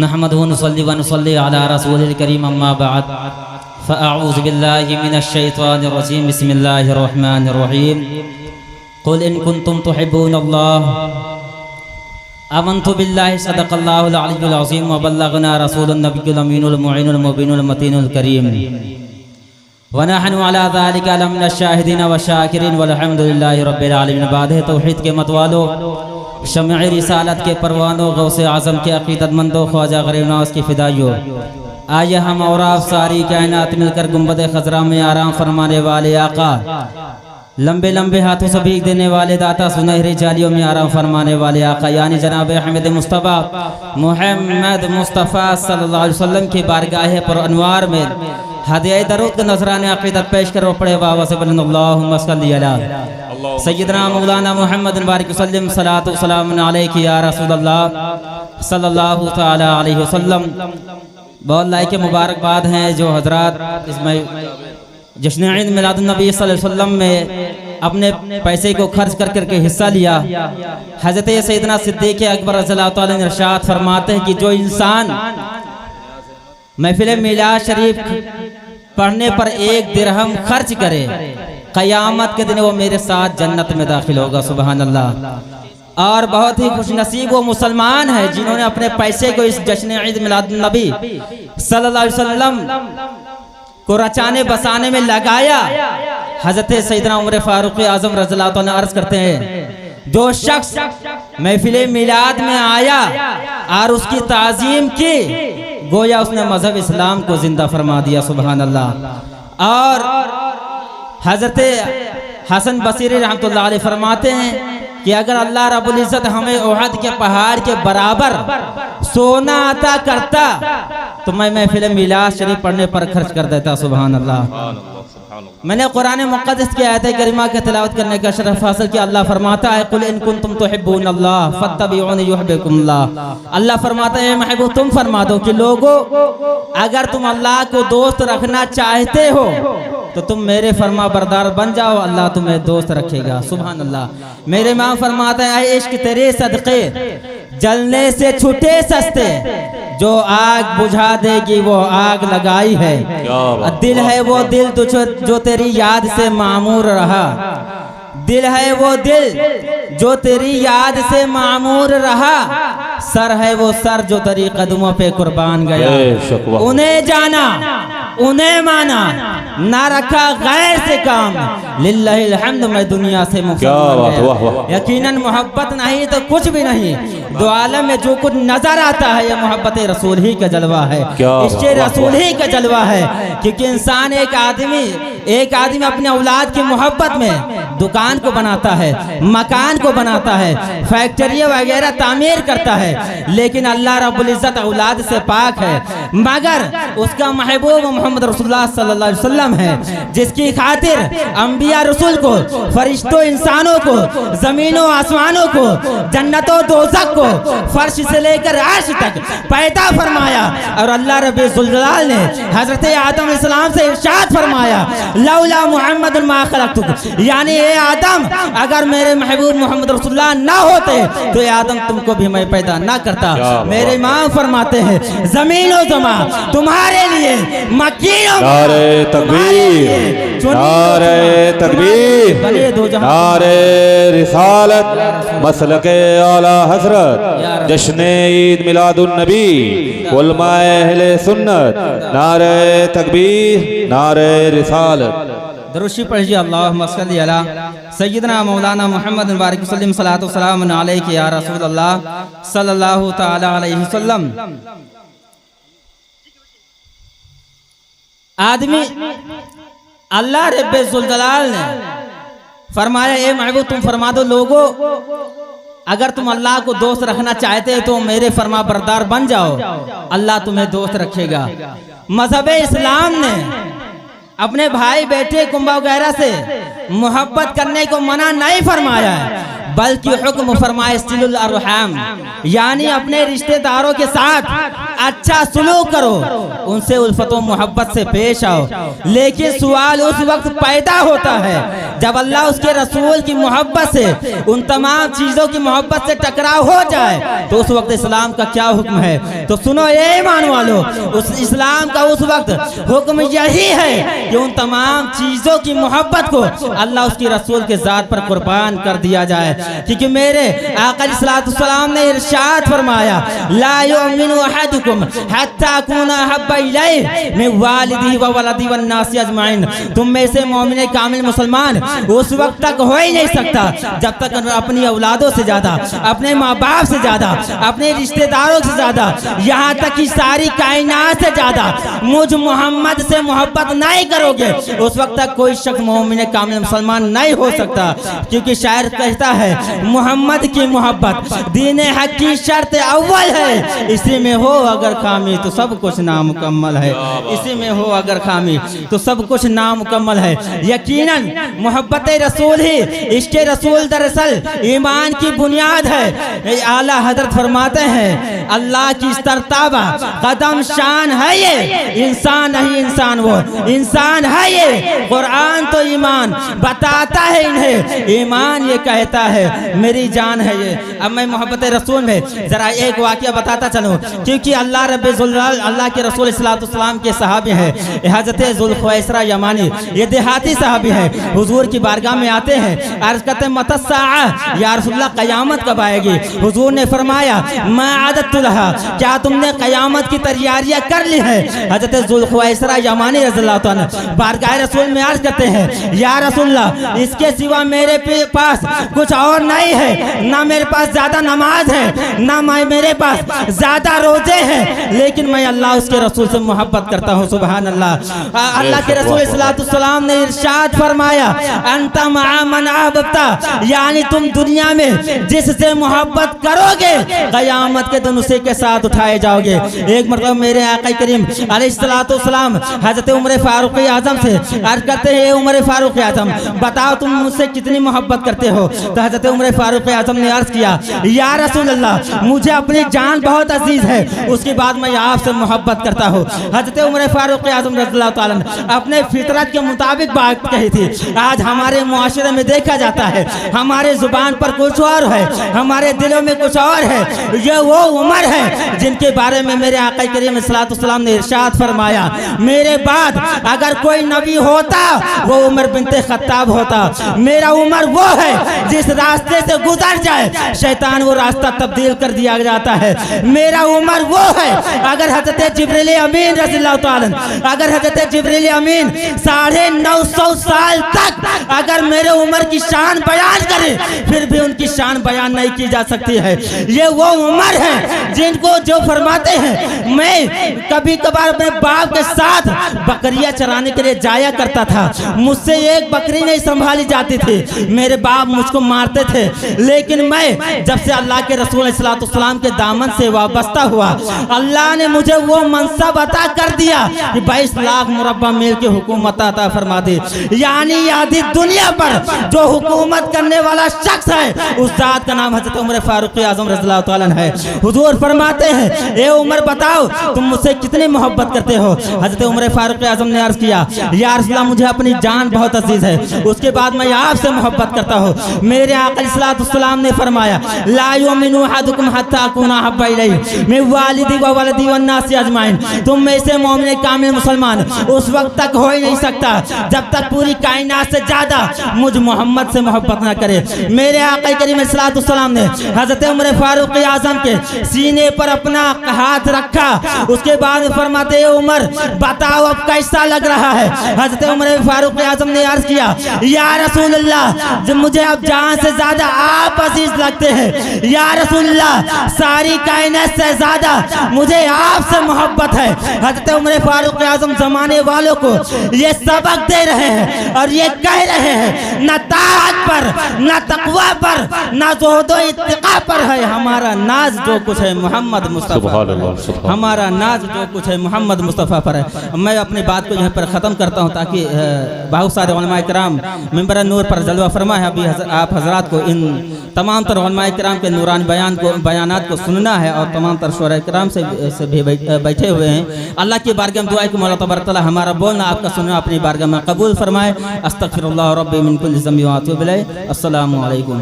नहमदुहु व नुसल्ली व नुसल्ली अला रसूलिल करीम अम्मा बअद फ़अऊज़ु बिल्लाहि मिनश शैतानिर रजीम बिस्मिल्लाहिर रहमानिर रहीम क़ुल इन कुंतुम तुहिब्बूनल्लाह आमन्तु बिल्लाहि सदक़ल्लाहुल अलियुल अज़ीम व बल्लगना रसूलुन नबियुल अमीनुल मुईनुल मुबीनुल मतीनुल करीम व नहनु अला ज़ालिका लमिनश शाहिदीन व शाकिरीन वल्हम्दुलिल्लाहि रब्बिल आलमीन। बाद तौहीद के मतवालो, शम्अ रिसालत के परवानों, गौसे आज़म के अक़ीदतमंदों, ख्वाजा गरीब नवाज़ की फ़िदाइयों, आइए हम और आप सारी कायनात मिलकर गुंबद खज़रा में आराम फरमाने वाले आका, लंबे लंबे हाथों से भीख देने वाले दाता, सुनहरी जालियों में आराम फरमाने वाले आका यानी जनाब अहमद मुस्तफ़ा मोहम्मद मुस्तफ़ा सल्लल्लाहु अलैहि वसल्लम की बारगाह पर अनवार में हदिया दरूद का नजराने अक़ीदत पेश करो। पड़े बाबा से अल्लाहुम्मा सल्ली अला सय्यदना मौलाना मुहम्मद बारिक वसल्लम सलातु व सलाम अलैका या रसूलल्लाह सल्लल्लाहु तआला अलैहि वसल्लम। बहुत लाइक मुबारकबाद हैं जो हजरात इसमें जश्न ईद मिलादुन नबी सल्लल्लाहु अलैहि वसल्लम में अपने पैसे को खर्च कर करके हिस्सा लिया। हज़रत सैयदना सिद्दीक़ अकबर रज़ियल्लाहु तआला अन्हु इरशाद फरमाते हैं कि जो इंसान महफिल मिलाद शरीफ पढ़ने पर 1 दिरहम खर्च करे, क़यामत के दिन वो मेरे साथ जन्नत में दाखिल होगा। सुबहान अल्लाह। और बहुत ही खुशनसीब वो मुसलमान है जिन्होंने अपने पैसे को इस जश्न ईद मिलादुन नबी सल्लल्लाहु अलैहि वसल्लम को रचाने बसाने में लगाया। हज़रत सैयदना उमर फारूक आज़म रज़ियल्लाहु तआला अर्ज़ करते हैं, जो शख्स महफिल मिलाद में आया और उसकी ताज़ीम की, गोया उसने मजहब इस्लाम को जिंदा फरमा दिया। सुभान अल्लाह। और हज़रत हसन बसीरी रहमतुल्लाह अलैह फरमाते हैं कि अगर अल्लाह रब्बुल इज़्ज़त हमें ओहद के पहाड़ के बराबर सोना अता करता तो मैं महफिल मिलाद शरीफ पढ़ने पर खर्च कर देता। सुभान अल्लाह। मैंने कुरान मुक़द्दस की आयत करीमा के तिलावत करने का शरफ हासिल किया। अल्लाह फरमाता है, कुल इन कुंतुम तुहिब्बूनल्लाह फत्तबिऊनी युहिब्बुकुमुल्लाह। अल्लाह फरमाता है, महबूब तुम फरमा दो कि लोगों, अगर तुम अल्लाह को दोस्त रखना चाहते हो तो तुम मेरे फरमा बरदार बन जाओ, अल्लाह तुम्हें दोस्त रखेगा। सुभान अल्लाह। मेरे माँ फरमाते हैं, इश्क तेरे सदक़े जलने से छूटे सस्ते, जो आग बुझा देगी वो आग लगाई है। दिल है वो दिल जो तेरी याद से मामूर रहा, दिल है वो दिल जो तेरी याद से मामूर रहा, सर है वो सर जो तेरी कदमों पे कुर्बान गया। उन्हें जाना उन्हें माना, ना रखा गैर से काम, लिल्लाहिल हम्द मैं दुनिया से मुफ़्त। यकीनन मोहब्बत नहीं तो कुछ भी नहीं। दो आलम में जो कुछ नजर आता है यह मोहब्बत रसूल ही का जलवा है, इश्क़ रसूल ही का जलवा है। क्योंकि इंसान एक आदमी अपने औलाद की मोहब्बत में दुकान को बनाता है, मकान को बनाता है, फैक्ट्री वगैरह तामीर करता है, लेकिन अल्लाह रब्बुल इज़्ज़त औलाद से पाक है। मगर उसका महबूब मोहम्मद रसूलुल्लाह सल्लल्लाहु अलैहि वसल्लम है, जिसकी खातिर अंबिया रसूल को, फरिश्तों इंसानों को, जमीनों आसमानों को, जन्नतों दोज़ख को, फर्श से लेकर अर्श तक पैदा फरमाया। और अल्लाह रब्बुल ज़ुल्जलाल ने हजरत आदम अलैहिस्सलाम से इरशाद फरमाया, लौला मुहम्मद मा खलक़तुक, यानी ए आदम, अगर मेरे महबूब मोहम्मद रसूलुल्लाह ना होते तो ए आदम तुमको भी मैं पैदा ना करता। मेरे इमाम फरमाते हैं, ज़मीन व ज़मा तुम्हारे लिए, मकीनों नारे तकबीर, नारे तकबीर, नारे रिसालत, मसलके आला हज़रत, जश्न ईद मिलादुन नबी, उलमाए अहले सुन्नत, नारे तकबीर, नारे रिसालत। दरूद पढ़िए। अल्लाहुम्मा सल्ली अला सय्यदना मौलाना मुहम्मद बारिक वसल्लम सलातु व सलाम अलैका या रसूलल्लाह सल्लल्लाहु तआला अलैहि वसल्लम। आदमी अल्लाह रब्बुल ज़ुल्जलाल ने फरमाया, ए महबूब तुम फरमा दो लोगों, अगर तुम अल्लाह को दोस्त रखना चाहते हो तो मेरे फरमा बरदार बन जाओ, अल्लाह तुम्हें दोस्त रखेगा। मजहब इस्लाम ने अपने भाई बेटे कुंबा वगैरह से मोहब्बत करने को मना नहीं फरमाया है, बल्कि हुक्म फरमाए सिलुल अरहम, यानी अपने रिश्तेदारों के साथ अच्छा सुलूक करो, उनसे उल्फत व मोहब्बत से पेश आओ। लेकिन सवाल उस वक्त पैदा होता है जब अल्लाह उसके रसूल की मोहब्बत से, उन तमाम चीजों की मोहब्बत से टकराव हो जाए तो उस वक्त इस्लाम का क्या हुक्म है। तो सुनो ये ईमान वालों, उस इस्लाम का उस वक्त हुक्म यही है कि उन तमाम चीजों की मोहब्बत को अल्लाह उसकी रसूल के जात पर कुर्बान कर दिया जाए। क्योंकि मेरे आका अलैहिस्सलाम ने इरशाद फरमाया, ला युमिनु अहदुकुम हत्ता अकूना अहब्बा इलैहि मिन वालिदिही व वलदिही वन नासि अजमाइन। तुम में से मोमिन कामिल मुसलमान उस वक्त तक हो ही नहीं सकता जब तक अपनी औलादों से ज्यादा, अपने माँ बाप से ज्यादा, अपने रिश्तेदारों से ज्यादा, यहाँ तक कि सारी कायनात से ज्यादा मुझ मोहम्मद से मोहब्बत नहीं करोगे, उस वक्त तक कोई शख्स मोमिन कामिल मुसलमान नहीं हो सकता। क्योंकि शायर कहता है, मोहम्मद की मोहब्बत दीन हक की शर्त अव्वल है, इसी में हो अगर खामी तो सब कुछ नामुकम्मल है, इसी में हो अगर खामी तो सब कुछ नामुकम्मल है। यकीनन मोहब्बत रसूल ही, इश्क़ रसूल दरअसल ईमान की बुनियाद है। आला हजरत फरमाते हैं, अल्लाह की सरताबा कदम शान है ये, इंसान नहीं इंसान वो, इंसान है ये। कुरान तो ईमान बताता है इन्हें, ईमान ये कहता है मेरी जान है ये। अब मैं मोहब्बत रसूल में जरा एक वाक़या बताता चलूँ, क्योंकि अल्लाह के रसूल सल्लल्लाहु के सहाबी हैं हज़रत ज़ुल्ख़ुवैसरा यमानी, ये देहाती सहाबी हैं। हुजूर की बारगाह में आते हैं, अर्ज़ करते हैं मतस्साअ, या रसूलल्लाह क़यामत कब आएगी। हुजूर ने फरमाया, मा आदतु लहा, क्या तुमने क़यामत की तैयारियां कर ली है। हज़रत ज़ुल्ख़ुवैसरा यमानी रज़ियल्लाहु अन्हु बारगाह रसूल में अर्ज़ करते हैं, या रसूलल्लाह इसके सिवा मेरे पास कुछ और नहीं है, ना मेरे पास ज्यादा नमाज है, ना मेरे पास ज्यादा रोजे हैं, लेकिन मैं अल्लाह उसके रसूल से मोहब्बत करता हूँ। सुभान अल्लाह। अल्लाह के रसूल सल्लल्लाहु अलैहि वसल्लम ने इरशाद फरमाया, अंता मआ मन अहबब्ता, यानी तुम दुनिया में जिससे मोहब्बत करोगे क़यामत के दिन उसी के साथ उठाए जाओगे। एक मरतबा मेरे आका करीम अलैहिस्सलातु वस्सलाम हज़रत उमर फारूक आज़म से अर्ज़ करते हैं, उमर फारूक आज़म बताओ तुम मुझसे कितनी मोहब्बत करते हो। तो हज़रत उमर फारूक आज़म ने अर्ज़ किया, या रसूल अल्लाह मुझे अपनी जान बहुत अजीज है, उसके बाद मैं आपसे मोहब्बत करता हूँ। हज़रत उमर फारूक आज़म रज़ियल्लाहु ताला अपने फितरत के मुताबिक बात कही थी। आज हमारे मुआशरे में देखा जाता है, हमारे जुबान पर कुछ और है, हमारे दिलों में कुछ और है। ये वो उमर है जिनके बारे में मेरे आका करीम सल्लल्लाहु अलैहि वसल्लम ने इरशाद फरमाया, मेरे बाद अगर कोई नबी होता वो उमर बिनते खत्ताब होता। मेरा उमर वो है जिस रास्ते से गुजर जाए शैतान वो रास्ता तब्दील कर दिया जाता है। मेरा उमर वो है, अगर हज़रत जिब्रील अमीन रज़ियल्लाहु ताला, अगर हज़रत जिब्रील अमीन 950 साल तक अगर मेरे उमर की शान बयान करे फिर भी उनकी शान बयान नहीं की जा सकती है। ये वो उमर है जिनको जो फरमाते हैं, मैं कभी कभार अपने बाप के साथ बकरियां चराने के लिए जाया करता था, मुझसे एक बकरी नहीं संभाली जाती थी, मेरे बाप मुझको मारते थे। लेकिन मैं जब से अल्लाह के रसूल सल्लल्लाहु अलैहि वसल्लम के दामन से वाबस्ता हुआ, अल्लाह ने मुझे वो मनसब अता कर दिया कि 22 लाख मुरब्बा मील की हुकूमत अता फरमा दी। यानी आधी दुनिया पर जो हुकूमत करने वाला शख्स है उस जात का नाम हज़रत उमर फारूक आज़म रज़ियल्लाहु ताला है। हुजूर फरमाते हैं, ए उमर बताओ तुम मुझसे कितनी मोहब्बत करते हो। हज़रत उमर फारूक आज़म ने अर्ज़ किया, या रसूलल्लाह मुझे अपनी जान बहुत अजीज है, उसके बाद मैं आपसे मोहब्बत करता हूँ। मेरे आका सल्लल्लाहु अलैहि वसल्लम ने फरमाया, ला युमिनु अहदुकुम हत्ता अकूना अहब्बा इलैहि मिन वालिदी व वलदी वन नासि अजमाइन। तुम में से मोमिन कामिल मुसलमान उस वक्त तक हो ही नहीं सकता जब तक पूरी कायनात से ज्यादा मुझ मोहम्मद से मोहब्बत ना करे। मेरे आका करीम सल्लल्लाहु अलैहि वसल्लम ने हज़रत उमर फारूक आज़म के सीने पर अपना हाथ रखा, उसके बाद फरमाते हैं, उमर बताओ अब कैसा लग रहा है। हज़रत उमर फारूक आज़म ने अर्ज़ किया, या रसूलल्लाह जब मुझे अब जान से ज्यादा आप अजीज लगते हैं, या रसूलल्लाह सारी कायनात से ज्यादा मुझे आपसे मोहब्बत है। हज़रत उमर फारूक आज़म जमाने वालों को ये सबक दे रहे हैं और ये कह रहे हैं, न ताअत पर, न तक़वा पर, न ज़ुहद व इत्तिक़ा पर है हमारा नाज, जो कुछ है मोहम्मद मुस्तफ़ा, हमारा नाज जो कुछ है मोहम्मद मुस्तफ़ा पर है। मैं अपनी बात को यहाँ पर ख़त्म करता हूँ ताकि बहुत सारे उलमा इकराम मिंबर नूर पर जलवा फरमा है, अभी आप हजरात रात को इन तमाम तर उलमाए किराम के नूरानी बयानात को सुनना है और तमाम तर शुरा किराम से भी बैठे हुए हैं। अल्लाह की बारगाह में दुआ है कि मौला तबारक तआला हमारा बोलना आपका सुनना अपनी बारगाह में कबूल फरमाए। अस्तगफिरुल्लाह रब्बी मिन कुल्ली ज़ंबि व अतूबु इलैह। अस्सलामु अलैकुम।